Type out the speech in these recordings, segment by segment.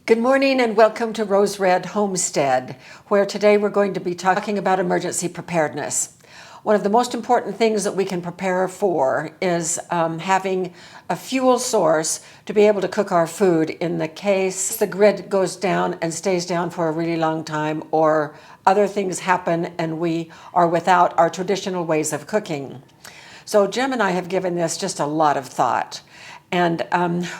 Good morning and welcome to Rose Red Homestead, where today we're going to be talking about emergency preparedness. One of the most important things that we can prepare for is having a fuel source to be able to cook our food in the case the grid goes down and stays down for a really long time, or other things happen and we are without our traditional ways of cooking. So Jim and I have given this just a lot of thought. And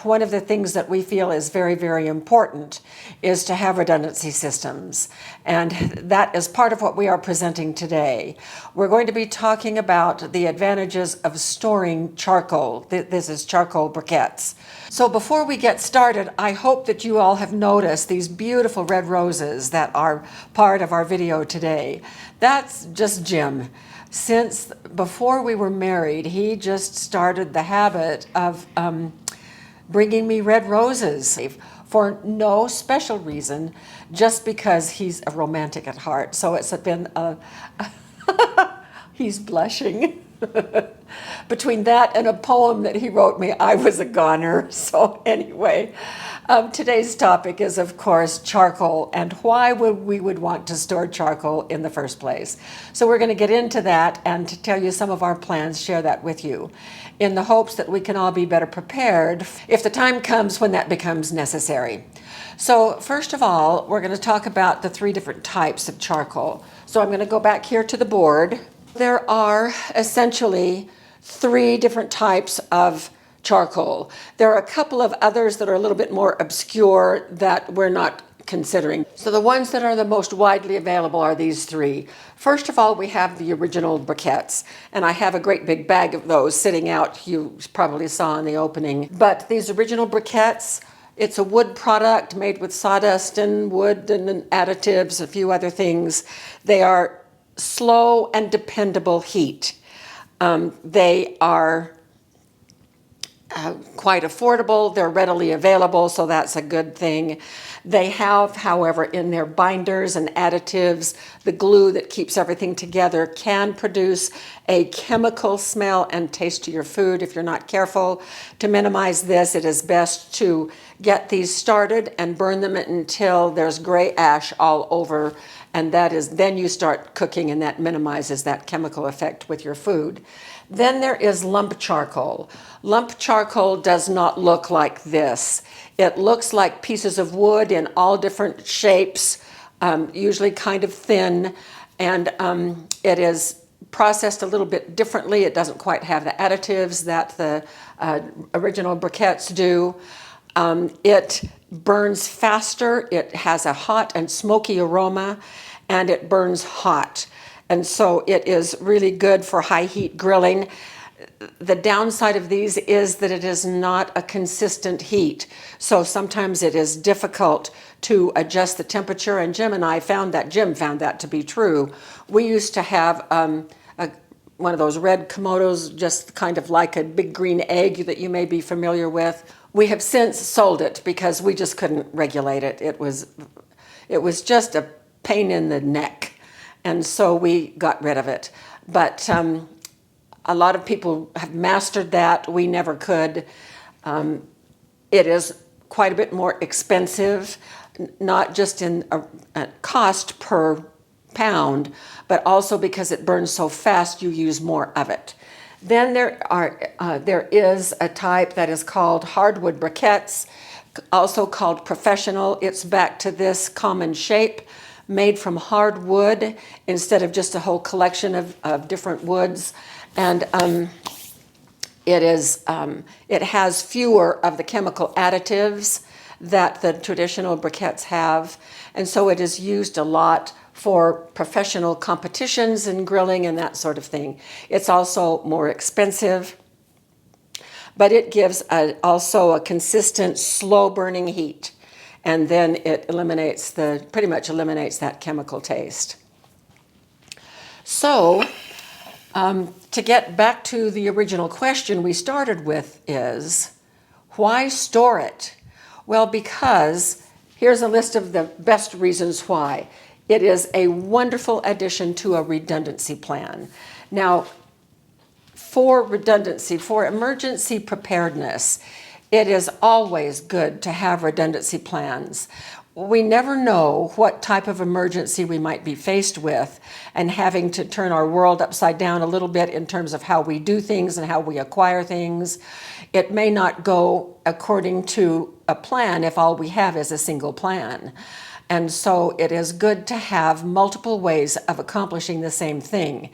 one of the things that we feel is very, very important is to have redundancy systems. And that is part of what we are presenting today. We're going to be talking about the advantages of storing charcoal. This is charcoal briquettes. So before we get started, I hope that you all have noticed these beautiful red roses that are part of our video today. That's just Jim. Since before we were married, he just started the habit of bringing me red roses for no special reason, just because he's a romantic at heart. So it's been he's blushing. Between that and a poem that he wrote me, I was a goner. So anyway, today's topic is, of course, charcoal and why we would want to store charcoal in the first place. So we're going to get into that and to tell you some of our plans, share that with you, in the hopes that we can all be better prepared if the time comes when that becomes necessary. So first of all, we're going to talk about the three different types of charcoal. So I'm going to go back here to the board. There are essentially three different types of charcoal. There are a couple of others that are a little bit more obscure that we're not considering. So the ones that are the most widely available are these three. First of all, we have the original briquettes, and I have a great big bag of those sitting out, you probably saw in the opening. But these original briquettes, it's a wood product made with sawdust and wood and additives, a few other things. They are slow and dependable heat. They are quite affordable. They're readily available, so that's a good thing. They have, however, in their binders and additives, the glue that keeps everything together can produce a chemical smell and taste to your food if you're not careful. To minimize this, it is best to get these started and burn them until there's gray ash all over, and then you start cooking, and that minimizes that chemical effect with your food. Then there is lump charcoal. Lump charcoal does not look like this. It looks like pieces of wood in all different shapes, usually kind of thin, and it is processed a little bit differently. It doesn't quite have the additives that the original briquettes do. It burns faster, it has a hot and smoky aroma, and it burns hot. And so it is really good for high heat grilling. The downside of these is that it is not a consistent heat. So sometimes it is difficult to adjust the temperature, and Jim found that to be true. We used to have one of those red Komodos, just kind of like a big green egg that you may be familiar with. We have since sold it because we just couldn't regulate it. It was just a pain in the neck, and so we got rid of it. But a lot of people have mastered that. We never could. It is quite a bit more expensive, not just in a cost per pound, but also because it burns so fast, you use more of it. Then there is a type that is called hardwood briquettes, also called professional. It's back to this common shape, made from hardwood instead of just a whole collection of different woods. And it has fewer of the chemical additives that the traditional briquettes have, and so it is used a lot for professional competitions and grilling and that sort of thing. It's also more expensive, but it gives also a consistent, slow-burning heat, and then it pretty much eliminates that chemical taste. So, to get back to the original question we started with is, why store it? Well, because here's a list of the best reasons why. It is a wonderful addition to a redundancy plan. Now, for redundancy, for emergency preparedness, it is always good to have redundancy plans. We never know what type of emergency we might be faced with, and having to turn our world upside down a little bit in terms of how we do things and how we acquire things. It may not go according to a plan if all we have is a single plan. And so it is good to have multiple ways of accomplishing the same thing.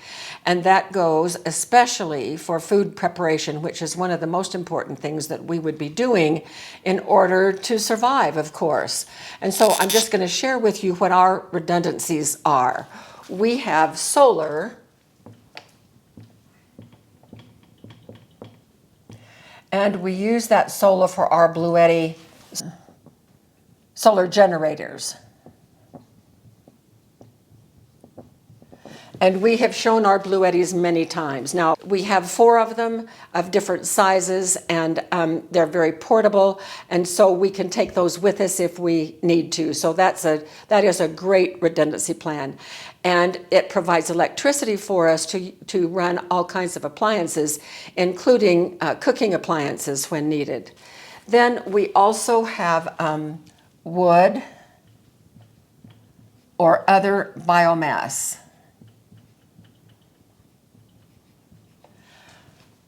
And that goes especially for food preparation, which is one of the most important things that we would be doing in order to survive, of course. And so I'm just going to share with you what our redundancies are. We have solar, and we use that solar for our Bluetti solar generators. And we have shown our Bluettis many times. Now, we have 4 of them of different sizes, and they're very portable, and so we can take those with us if we need to. So that is a great redundancy plan. And it provides electricity for us to run all kinds of appliances, including cooking appliances when needed. Then we also have wood or other biomass,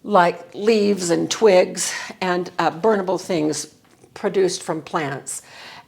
like leaves and twigs and burnable things produced from plants.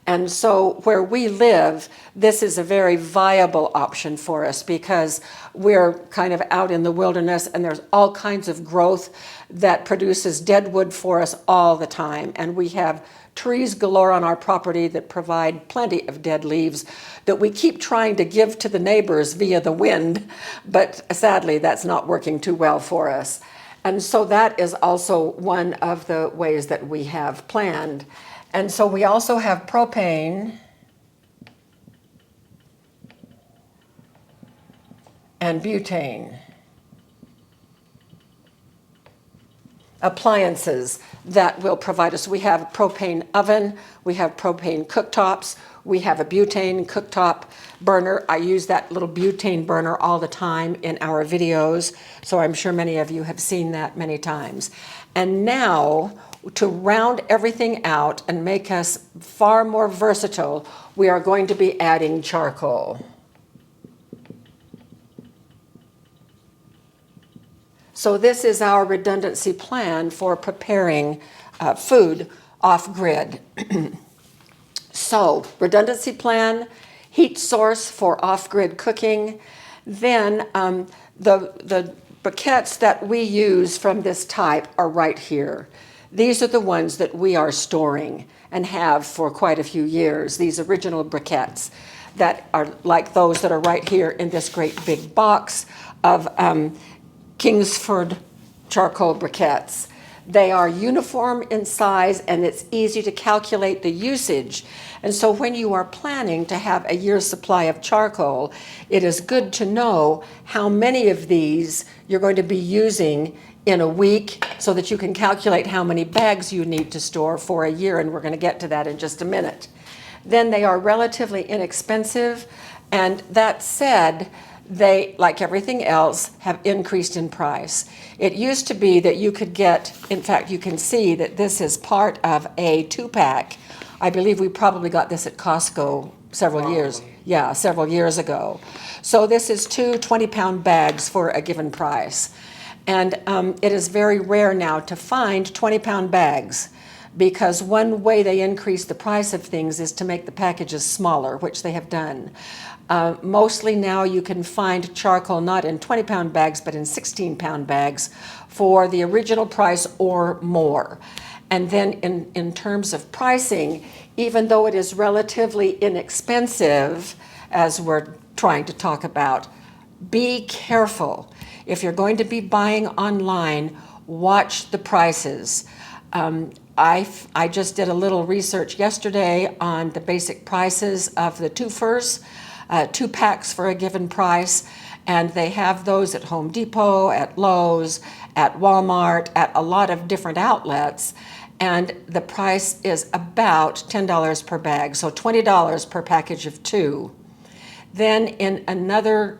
And so where we live, this is a very viable option for us because we're kind of out in the wilderness, and there's all kinds of growth that produces dead wood for us all the time. And we have trees galore on our property that provide plenty of dead leaves that we keep trying to give to the neighbors via the wind, but sadly that's not working too well for us. And so that is also one of the ways that we have planned. And so we also have propane and butane. Appliances that will provide us. We have a propane oven, we have propane cooktops, we have a butane cooktop burner. I use that little butane burner all the time in our videos, so I'm sure many of you have seen that many times. And now, to round everything out and make us far more versatile, we are going to be adding charcoal. So this is our redundancy plan for preparing food off-grid. So redundancy plan, heat source for off-grid cooking. Then the briquettes that we use from this type are right here. These are the ones that we are storing and have for quite a few years, these original briquettes that are like those that are right here in this great big box of Kingsford charcoal briquettes. They are uniform in size, and it's easy to calculate the usage. And so when you are planning to have a year's supply of charcoal, it is good to know how many of these you're going to be using in a week so that you can calculate how many bags you need to store for a year, and we're going to get to that in just a minute. Then they are relatively inexpensive, and that said, they, like everything else, have increased in price. It used to be that you could get, in fact, you can see that this is part of a 2-pack. I believe we probably got this at Costco several years ago. So this is 2 20-pound bags for a given price. And it is very rare now to find 20-pound bags, because one way they increase the price of things is to make the packages smaller, which they have done. Mostly now you can find charcoal not in 20-pound bags, but in 16-pound bags for the original price or more. And then in terms of pricing, even though it is relatively inexpensive, as we're trying to talk about, be careful. If you're going to be buying online, watch the prices. I just did a little research yesterday on the basic prices of the twofers, 2 packs for a given price, and they have those at Home Depot, at Lowe's, at Walmart, at a lot of different outlets, and the price is about $10 per bag, so $20 per package of 2. Then in another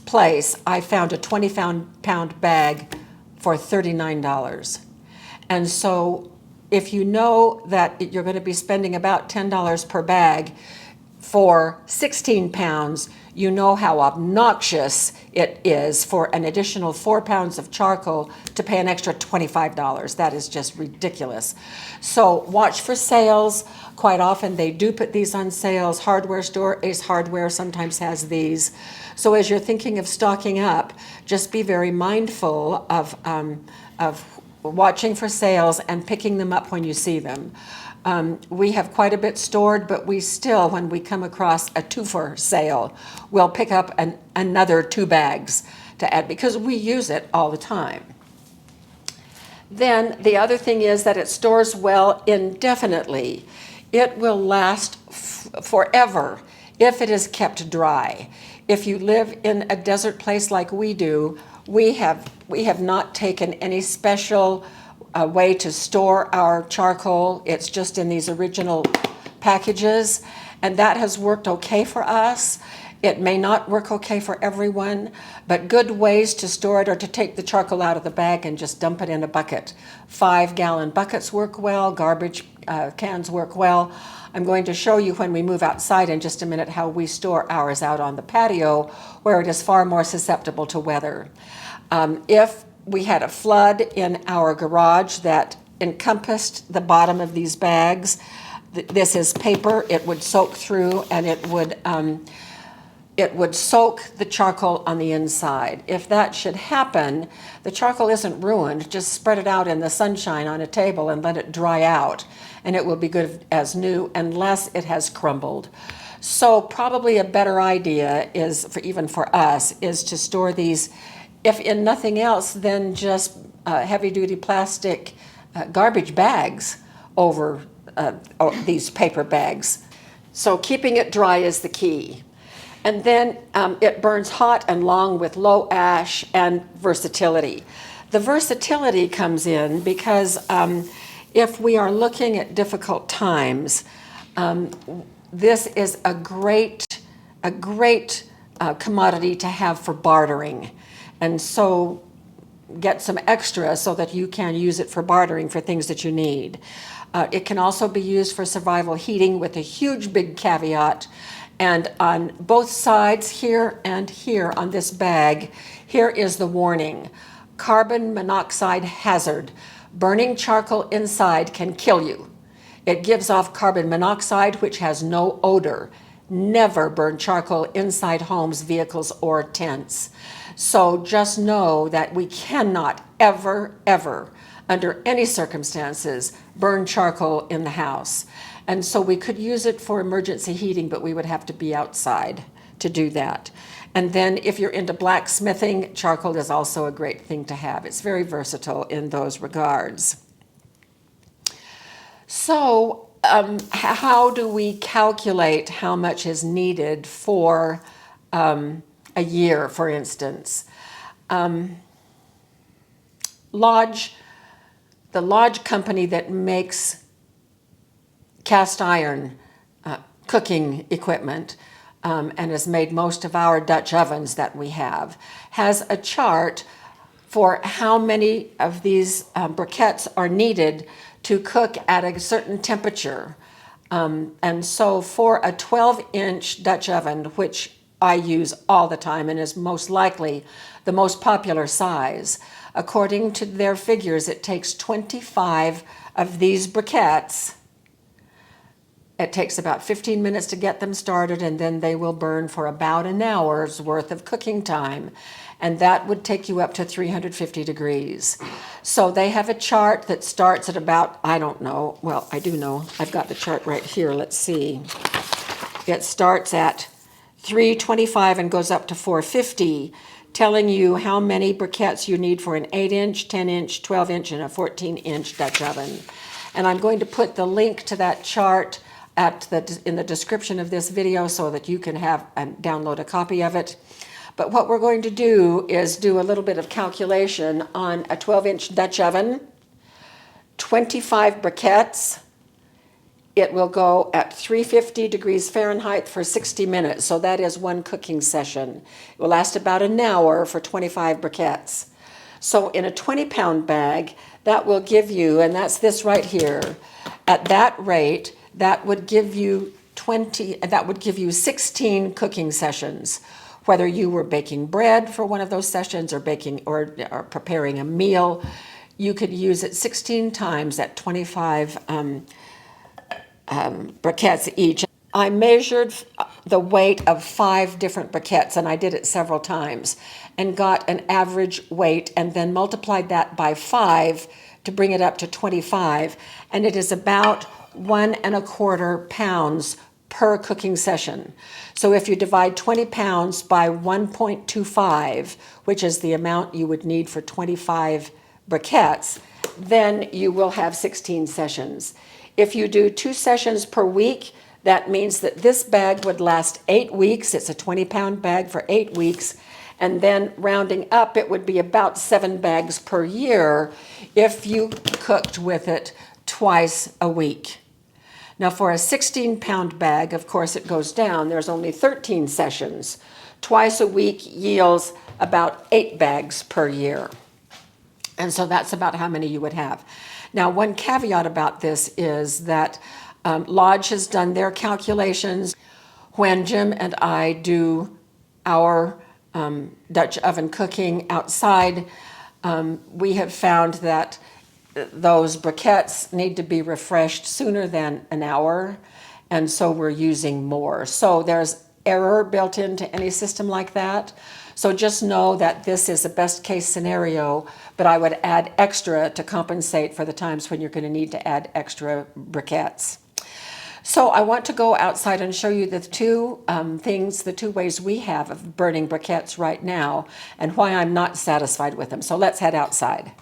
place, I found a 20-pound bag for $39. And so if you know that you're going to be spending about $10 per bag for 16 pounds, you know how obnoxious it is for an additional 4 pounds of charcoal to pay an extra $25. That is just ridiculous. So watch for sales. Quite often they do put these on sales. Hardware store, Ace Hardware sometimes has these. So as you're thinking of stocking up, just be very mindful of watching for sales and picking them up when you see them. We have quite a bit stored, but we still, when we come across a two-for sale, we'll pick up another 2 bags to add because we use it all the time. Then the other thing is that it stores well indefinitely. It will last forever if it is kept dry. If you live in a desert place like we do, we have not taken any special a way to store our charcoal. It's just in these original packages, and that has worked okay for us. It may not work okay for everyone, but good ways to store it are to take the charcoal out of the bag and just dump it in a bucket. 5-gallon buckets work well, garbage cans work well. I'm going to show you when we move outside in just a minute how we store ours out on the patio where it is far more susceptible to weather. If we had a flood in our garage that encompassed the bottom of these bags. This is paper. It would soak through, and it would soak the charcoal on the inside. If that should happen, the charcoal isn't ruined. Just spread it out in the sunshine on a table and let it dry out, and it will be good as new unless it has crumbled. So probably a better idea is, even for us, is to store these, if in nothing else, then just heavy-duty plastic garbage bags over these paper bags. So keeping it dry is the key. And then it burns hot and long with low ash and versatility. The versatility comes in because if we are looking at difficult times, this is a great commodity to have for bartering. And so get some extra so that you can use it for bartering for things that you need. It can also be used for survival heating with a huge big caveat. And on both sides, here and here on this bag, here is the warning. Carbon monoxide hazard. Burning charcoal inside can kill you. It gives off carbon monoxide, which has no odor. Never burn charcoal inside homes, vehicles, or tents. So just know that we cannot ever, under any circumstances, burn charcoal in the house. And so we could use it for emergency heating, but we would have to be outside to do that. And then if you're into blacksmithing, charcoal is also a great thing to have. It's very versatile in those regards. So how do we calculate how much is needed for a year, for instance? The Lodge company that makes cast iron cooking equipment and has made most of our Dutch ovens that we have, has a chart for how many of these briquettes are needed to cook at a certain temperature. And so for a 12-inch Dutch oven, which I use all the time and is most likely the most popular size, according to their figures, it takes 25 of these briquettes. It takes about 15 minutes to get them started, and then they will burn for about an hour's worth of cooking time. And that would take you up to 350 degrees. So they have a chart that starts at about, I don't know, well, I do know. I've got the chart right here. Let's see. It starts at 325 and goes up to 450, telling you how many briquettes you need for an 8-inch, 10-inch, 12-inch, and a 14-inch Dutch oven. And I'm going to put the link to that chart in the description of this video so that you can have and download a copy of it. But what we're going to do is do a little bit of calculation on a 12-inch Dutch oven, 25 briquettes. It will go at 350 degrees Fahrenheit for 60 minutes, so that is one cooking session. It will last about an hour for 25 briquettes. So in a 20-pound bag, that will give you, and that's this right here, at that rate, that would give you 16 cooking sessions. Whether you were baking bread for one of those sessions or baking or preparing a meal, you could use it 16 times at 25 briquettes each. I measured the weight of 5 different briquettes, and I did it several times, and got an average weight and then multiplied that by 5 to bring it up to 25, and it is about 1¼ pounds per cooking session. So if you divide 20 pounds by 1.25, which is the amount you would need for 25 briquettes, then you will have 16 sessions. If you do 2 sessions per week, that means that this bag would last 8 weeks. It's a 20-pound bag for 8 weeks. And then rounding up, it would be about 7 bags per year if you cooked with it twice a week. Now for a 16-pound bag, of course it goes down. There's only 13 sessions. Twice a week yields about 8 bags per year. And so that's about how many you would have. Now, one caveat about this is that Lodge has done their calculations. When Jim and I do our Dutch oven cooking outside, we have found that those briquettes need to be refreshed sooner than an hour, and so we're using more. So there's error built into any system like that. So just know that this is a best case scenario, but I would add extra to compensate for the times when you're going to need to add extra briquettes. So I want to go outside and show you the two ways we have of burning briquettes right now and why I'm not satisfied with them. So let's head outside.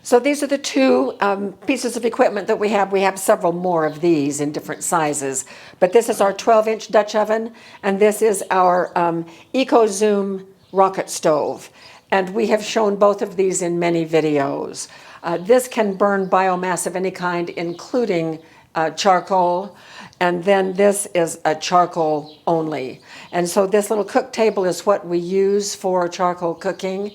So these are the 2 pieces of equipment that we have. We have several more of these in different sizes, but this is our 12-inch Dutch oven, and this is our EcoZoom rocket stove. And we have shown both of these in many videos. This can burn biomass of any kind, including charcoal, and then this is a charcoal only. And so this little cook table is what we use for charcoal cooking.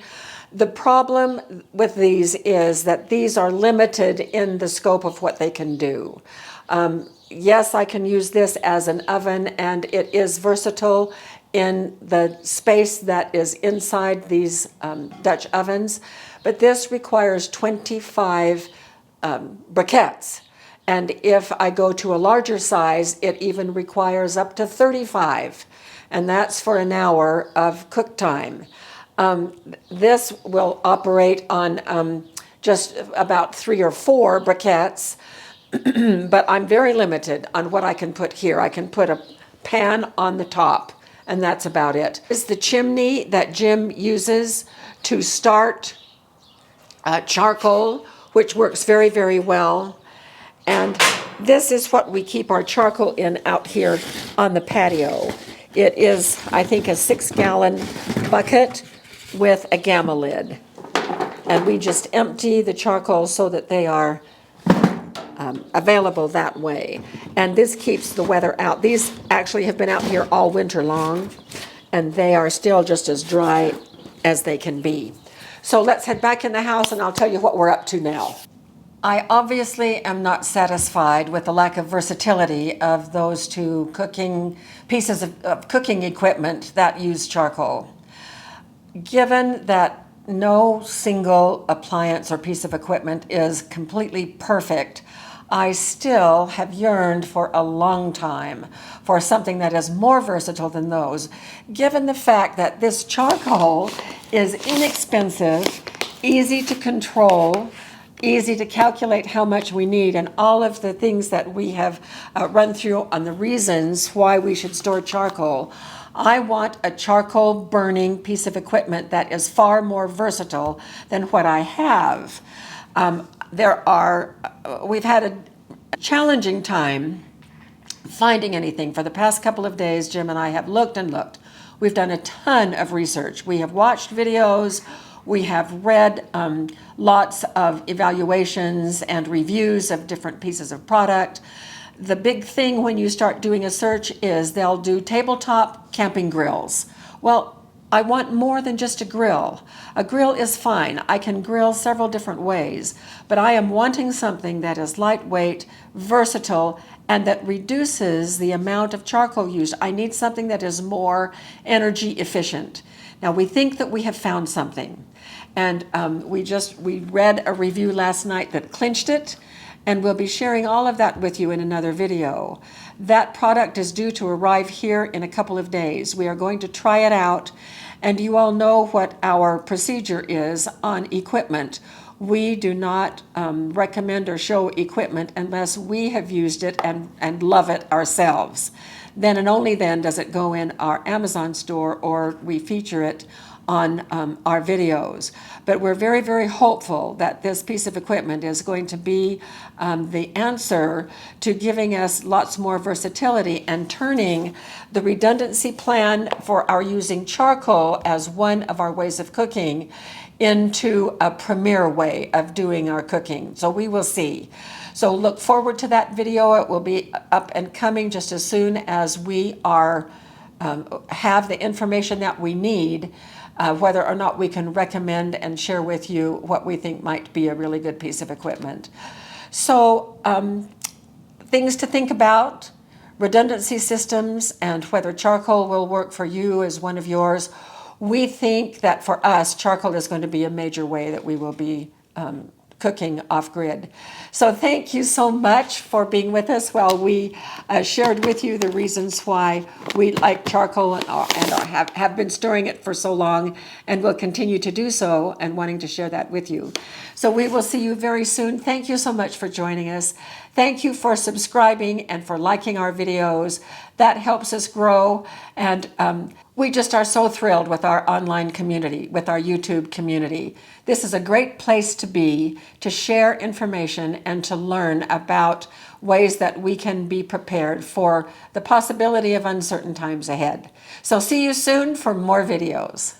The problem with these is that these are limited in the scope of what they can do. Yes, I can use this as an oven, and it is versatile in the space that is inside these Dutch ovens, but this requires 25 briquettes. And if I go to a larger size, it even requires up to 35, and that's for an hour of cook time. This will operate on just about 3 or 4 briquettes, but I'm very limited on what I can put here. I can put a pan on the top, and that's about it. This is the chimney that Jim uses to start charcoal, which works very, very well. And this is what we keep our charcoal in out here on the patio. It is, I think, a 6-gallon bucket with a gamma lid. And we just empty the charcoal so that they are available that way. And this keeps the weather out. These actually have been out here all winter long, and they are still just as dry as they can be. So let's head back in the house and I'll tell you what we're up to now. I obviously am not satisfied with the lack of versatility of those 2 cooking pieces of cooking equipment that use charcoal. Given that no single appliance or piece of equipment is completely perfect, I still have yearned for a long time for something that is more versatile than those, given the fact that this charcoal is inexpensive, easy to control, easy to calculate how much we need, and all of the things that we have run through on the reasons why we should store charcoal. I want a charcoal burning piece of equipment that is far more versatile than what I have. We've had a challenging time finding anything. For the past couple of days, Jim and I have looked and looked. We've done a ton of research. We have watched videos. We have read lots of evaluations and reviews of different pieces of product. The big thing when you start doing a search is they'll do tabletop camping grills. Well, I want more than just a grill. A grill is fine. I can grill several different ways, but I am wanting something that is lightweight, versatile, and that reduces the amount of charcoal used. I need something that is more energy efficient. Now, we think that we have found something, and we read a review last night that clinched it, and we'll be sharing all of that with you in another video. That product is due to arrive here in a couple of days. We are going to try it out, and you all know what our procedure is on equipment. We do not recommend or show equipment unless we have used it and love it ourselves. Then and only then does it go in our Amazon store or we feature it on our videos. But we're very, very hopeful that this piece of equipment is going to be the answer to giving us lots more versatility and turning the redundancy plan for our using charcoal as one of our ways of cooking into a premier way of doing our cooking. So we will see. So look forward to that video. It will be up and coming just as soon as we are have the information that we need, whether or not we can recommend and share with you what we think might be a really good piece of equipment. So things to think about, redundancy systems and whether charcoal will work for you as one of yours. We think that for us, charcoal is going to be a major way that we will be cooking off-grid. So thank you so much for being with us while we shared with you the reasons why we like charcoal and have been storing it for so long and will continue to do so and wanting to share that with you. So we will see you very soon. Thank you so much for joining us. Thank you for subscribing and for liking our videos. That helps us grow, and we just are so thrilled with our online community, with our YouTube community. This is a great place to be, to share information and to learn about ways that we can be prepared for the possibility of uncertain times ahead. So see you soon for more videos.